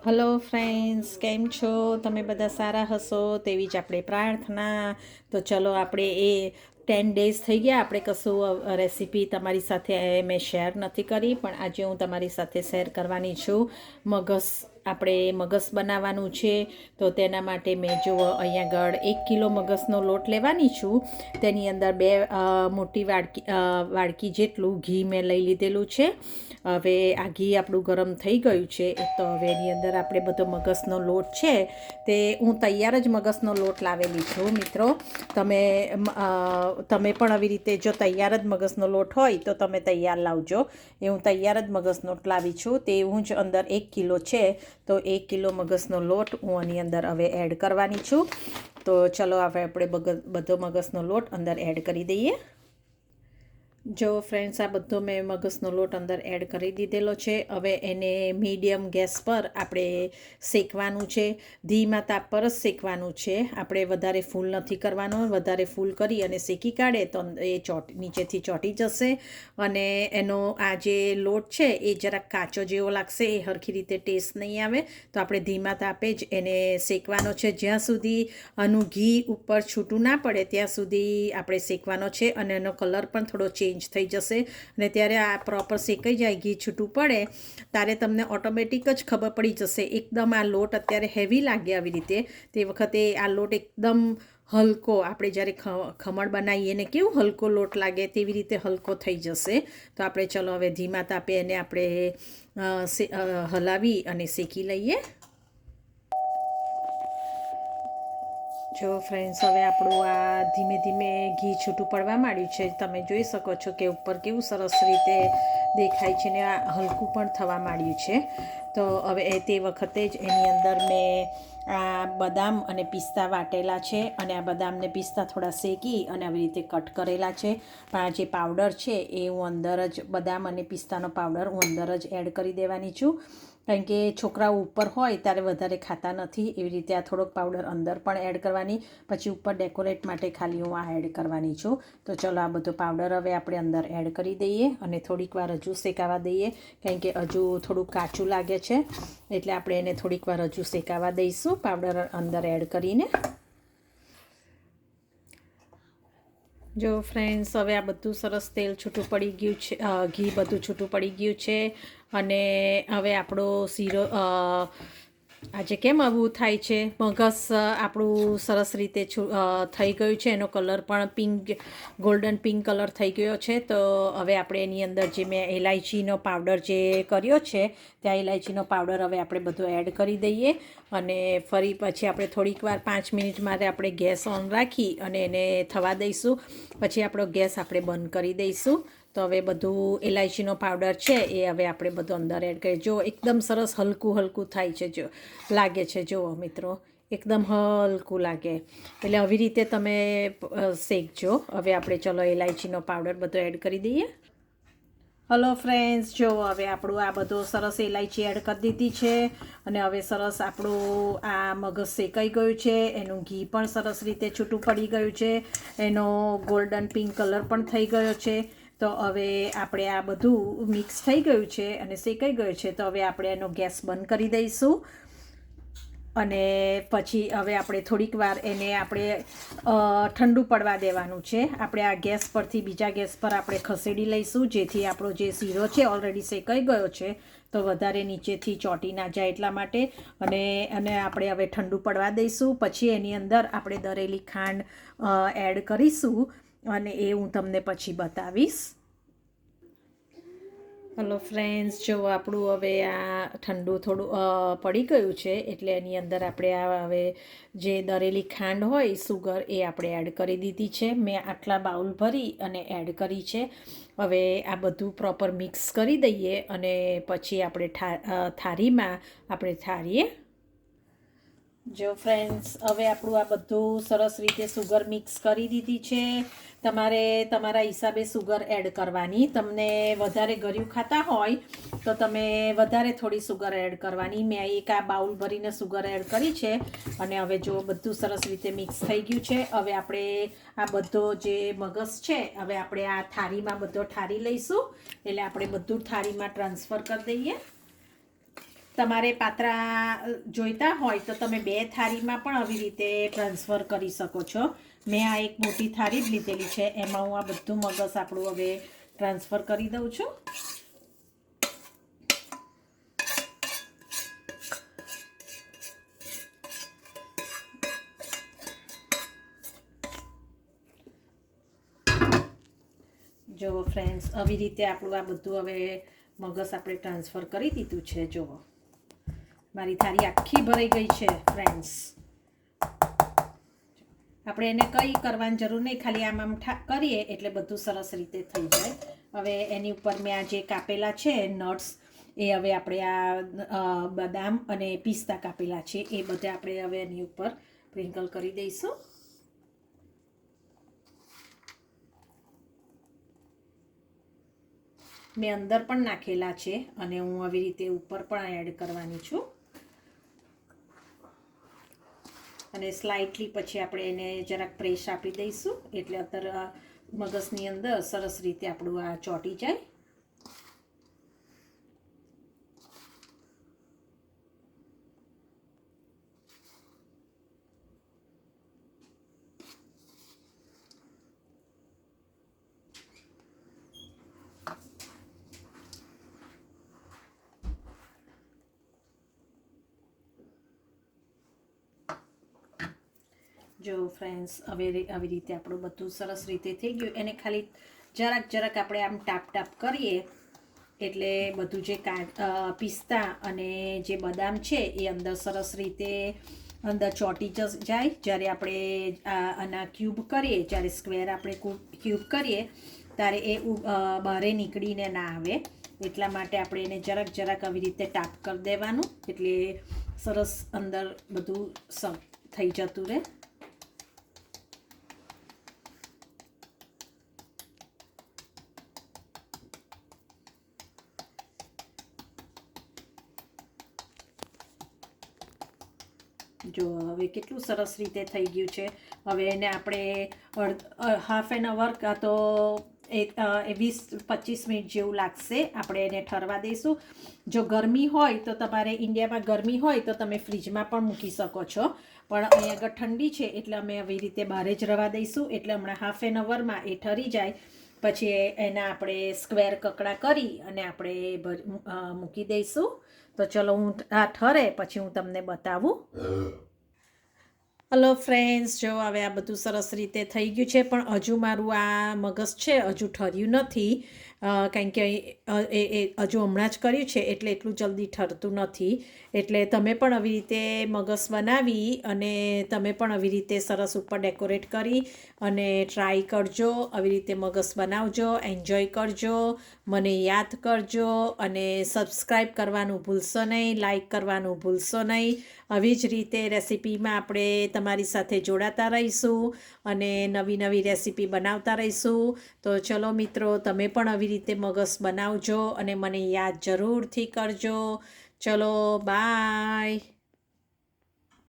Hello friends, કેમ છો? તમે બધા સારા હશો તેવી જ આપણે પ્રાર્થના. તો ચલો આપણે 10 ડેઝ થઈ ગયા આપણે કશું રેસીપી તમારી સાથે મેં શેર નથી કરી, પણ આજે હું તમારી સાથે શેર કરવાની છું. આપણે મગસ બનાવવાનું છે. તો તેના માટે મેં જો અહીંયા આગળ 1 કિલો મગસનો લોટ લેવાની છું. તેની અંદર 2 મોટી વાડકી જેટલું ઘી મેં લઈ લીધેલું છે. હવે આ ઘી આપણું ગરમ થઈ ગયું છે, તો હવે એની અંદર આપણે બધો મગસનો લોટ છે તે હું તૈયાર જ મગસનો લોટ લાવેલી છું મિત્રો. તમે પણ આવી રીતે જો તૈયાર જ મગસનો લોટ હોય તો તમે તૈયાર લાવજો. એ હું તૈયાર જ મગસનો લોટ લાવી છું. તે હું જ અંદર 1 કિલો છે, તો 1 કિલો મગસનો લોટ હું આની અંદર હવે એડ કરવાની છું. તો ચલો હવે આપણે બધો મગસનો લોટ અંદર એડ કરી દઈએ. જો ફ્રેન્ડ્સ, આ બધો મેં મગસનો લોટ અંદર એડ કરી દીધેલો છે. હવે એને મીડિયમ ગેસ પર આપણે શેકવાનું છે. ધીમા તાપ પર જ શેકવાનું છે. આપણે વધારે ફૂલ નથી કરવાનો. વધારે ફૂલ કરી અને શેકી કાઢે તો એ નીચેથી ચોંટી જશે અને એનો આ જે લોટ છે એ જરાક કાચો જેવો લાગશે, એ સરખી રીતે ટેસ્ટ નહીં આવે. તો આપણે ધીમા તાપે જ એને શેકવાનો છે. જ્યાં સુધી આનું ઘી ઉપર છૂટું ના પડે ત્યાં સુધી આપણે શેકવાનો છે. અને એનો કલર પણ થોડો ચેન્જ થઈ જશે. અને ત્યારે આ પ્રોપર શેકાઈ જાય, ઘી છૂટું પડે, ત્યારે તમને ઓટોમેટિક જ ખબર પડી જશે. એકદમ આ લોટ અત્યારે હેવી લાગે આવી રીતે, તે વખતે આ લોટ એકદમ હલકો, આપણે જ્યારે ખમણ બનાવીએ ને કેવું હલકો લોટ લાગે તેવી રીતે હલકો થઈ જશે. તો આપણે ચલો હવે ધીમા તાપે એને આપણે હલાવી અને શેકી લઈએ. જો ફ્રેન્ડ્સ, હવે આપણું આ ધીમે ધીમે ઘી છૂટું પડવા માંડ્યું છે. તમે જોઈ શકો છો કે ઉપર કેવું સરસ રીતે દેખાય છે ને આ હલકું પણ થવા માંડ્યું છે. તો હવે તે વખતે જ એની અંદર મેં આ બદામ અને પિસ્તા વાટેલા છે, અને આ બદામ ને પિસ્તા થોડા શેકી અને આવી રીતે કટ કરેલા છે. પણ આ જે પાવડર છે એ હું અંદર જ, બદામ અને પિસ્તાનો પાવડર હું અંદર જ એડ કરી દેવાની છું. કારણ કે છોકરાઓ ઉપર હોય ત્યારે વધારે ખાતા નથી, એવી રીતે આ થોડોક પાવડર અંદર પણ એડ કરવાની. પછી ઉપર ડેકોરેટ માટે ખાલી હું આ એડ કરવાની છું. તો ચલો આ બધો પાવડર હવે આપણે અંદર એડ કરી દઈએ અને થોડીક વાર હજુ શેકાવા દઈએ. કારણ કે હજુ થોડુંક કાચું લાગે છે, એટલે આપણે એને થોડીક વાર હજુ શેકાવા દઈશું પાવડર અંદર એડ કરીને. જો ફ્રેન્ડ્સ, હવે આ બધું સરસ તેલ છૂટું પડી ગયું છે, ઘી બધું છૂટું પડી ગયું છે. અને હવે આપણો શીરો, આજે કેમ આવું થાય છે, મગસ આપણું સરસ રીતે થઈ ગયું છે. એનો કલર પણ ગોલ્ડન પિંક કલર થઈ ગયો છે. તો હવે આપણે એની અંદર જે મેં ઇલાયચીનો પાવડર જે કર્યો છે, ત્યાં ઇલાયચીનો પાવડર હવે આપણે બધો એડ કરી દઈએ. અને ફરી પછી આપણે થોડીક વાર 5 મિનિટ માટે આપણે ગેસ ઓન રાખી અને એને થવા દઈશું. પછી આપણો ગેસ આપણે બંધ કરી દઈશું. તો હવે બધું ઇલાયચીનો પાવડર છે એ હવે આપણે બધું અંદર એડ કરીએ. જો એકદમ સરસ હલકું હલકું થાય છે, જો લાગે છે, જુઓ મિત્રો, એકદમ હલકું લાગે. એટલે આવી રીતે તમે શેકજો. હવે આપણે ચલો ઇલાયચીનો પાવડર બધો એડ કરી દઈએ. હલો ફ્રેન્ડ્સ, જો હવે આપણું આ બધો સરસ ઇલાયચી એડ કરી દીધી છે. અને હવે સરસ આપણું આ મગજ શેકાઈ ગયું છે. એનું ઘી પણ સરસ રીતે છૂટું પડી ગયું છે. એનો ગોલ્ડન પિંક કલર પણ થઈ ગયો છે. તો હવે આપણે આ બધું મિક્સ થઈ ગયું છે અને શેકાઈ ગયું છે. તો હવે આપણે એનો ગેસ બંધ કરી દઈશું. અને પછી હવે આપણે થોડીક વાર એને આપણે ઠંડુ પડવા દેવાનું છે. આપણે આ ગેસ પરથી બીજા ગેસ પર આપણે ખસેડી લઈશું, જેથી આપણો જે શીરો છે ઓલરેડી શેકાઈ ગયો છે, તો વધારે નીચેથી ચોંટી ના જાય એટલા માટે. અને આપણે હવે ઠંડુ પડવા દઈશું. પછી એની અંદર આપણે દળેલી ખાંડ એડ કરીશું, અને એ હું તમને પછી બતાવીશ. હલો ફ્રેન્ડ્સ, જો આપણું હવે આ ઠંડુ થોડું પડી ગયું છે, એટલે એની અંદર આપણે આ હવે જે દળેલી ખાંડ હોય, સુગર, એ આપણે એડ કરી દીધી છે. મેં આટલા બાઉલ ભરી અને એડ કરી છે. હવે આ બધું પ્રોપર મિક્સ કરી દઈએ અને પછી આપણે થાળીમાં આપણે ઠારીએ. જો ફ્રેન્ડ્સ, હવે આપણું આ બધું સરસ રીતે સુગર મિક્સ કરી દીધી છે. તમારે તમારા હિસાબે સુગર એડ કરવાની. તમને વધારે ગળ્યું ખાતા હોય તો તમે વધારે થોડી સુગર એડ કરવાની. મેં એક આ બાઉલ ભરીને સુગર એડ કરી છે. અને હવે જો બધું સરસ રીતે મિક્સ થઈ ગયું છે. હવે આપણે આ બધો જે મગસ છે, હવે આપણે આ થાળીમાં બધો ઠારી લઈશું. એટલે આપણે બધું થાળીમાં ટ્રાન્સફર કરી દઈએ. તમારે પાત્રા જોઈતા હોય તો તમે 2 થાળીમાં પણ આવી રીતે ટ્રાન્સફર કરી શકો છો. મેં આ એક મોટી થાળી જ લીધેલી છે, એમાં હું આ બધું મગસ આપણું હવે ટ્રાન્સફર કરી દઉં છું. જો ફ્રેન્ડ્સ, આવી રીતે આપણું આ બધું હવે મગસ આપણે ટ્રાન્સફર કરી દીધું છે. જુઓ, મારી થાળી આખી ભરાઈ ગઈ છે ફ્રેન્ડ્સ. આપણે એને કંઈ કરવાની જરૂર નહીં, ખાલી આમ કરીએ એટલે બધું સરસ રીતે થઈ જાય. હવે એની ઉપર મેં આ જે કાપેલા છે નટ્સ, એ હવે આપણે આ બદામ અને પિસ્તા કાપેલા છે એ બધા આપણે હવે એની ઉપર સ્પ્રિંકલ કરી દઈશું. મેં અંદર પણ નાખેલા છે અને હું આવી રીતે ઉપર પણ એડ કરવાની છું. અને સ્લાઇટલી પછી આપણે એને જરાક પ્રેસ આપી દઈશું એટલે અત્યારે મગસની અંદર સરસ રીતે આપણું આ ચોંટી જાય. જો ફ્રેન્ડ્સ, હવે આવી રીતે આપણું બધું સરસ રીતે થઈ ગયું. એને ખાલી જરાક આપણે આમ ટાપ કરીએ એટલે બધું જે પિસ્તા અને જે બદામ છે એ અંદર સરસ રીતે અંદર ચોંટી જાય. જ્યારે આપણે આના ક્યુબ કરીએ, જ્યારે સ્ક્વેર આપણે ક્યુબ કરીએ ત્યારે એ બહાર નીકળીને ના આવે, એટલા માટે આપણે એને જરાક આવી રીતે ટાપ કરી દેવાનું એટલે સરસ અંદર બધું થઈ જતું રહે. જો હવે કેટલું સરસ રીતે થઈ ગયું છે. હવે એને આપણે હાફ એન અવર કાં તો 20-25 મિનિટ જેવું લાગશે, આપણે એને ઠરવા દઈશું. જો ગરમી હોય તો તમારે ઇન્ડિયામાં ગરમી હોય તો તમે ફ્રીજમાં પણ મૂકી શકો છો, પણ અહીં આગળ ઠંડી છે એટલે અમે આવી રીતે બહાર જ રવા દઈશું. એટલે હમણાં હાફ એન અવરમાં એ ઠરી જાય પછી એના આપણે સ્ક્વેર કકડા કરી અને આપણે મૂકી દઈશું. તો ચલો, હું આ ઠરે પછી હું તમને બતાવું. હલો ફ્રેન્ડ્સ, જો હવે આ બધું સરસ રીતે થઈ ગયું છે, પણ હજુ મારું આ મગસ છે હજુ ઠર્યું નથી, કારણ કે હજુ હમણાં જ કર્યું છે એટલે એટલું જલ્દી ઠરતું નથી. એટલે તમે પણ આવી રીતે મગસ બનાવી અને તમે પણ આવી રીતે સરસ ઉપર ડેકોરેટ કરી અને ટ્રાય કરજો. આવી રીતે મગસ બનાવજો, એન્જોય કરજો, મને યાદ કરજો અને સબસ્ક્રાઈબ કરવાનું ભૂલશો નહીં, લાઈક કરવાનું ભૂલશો નહીં. આવી જ રીતે રેસીપીમાં આપણે તમારી સાથે જોડાતા રહીશું અને નવી રેસીપી બનાવતા રહીશું. તો ચલો મિત્રો, તમે પણ આવી રીતે મગસ બનાવજો અને મને યાદ જરૂરથી કરજો. ચલો, બાય.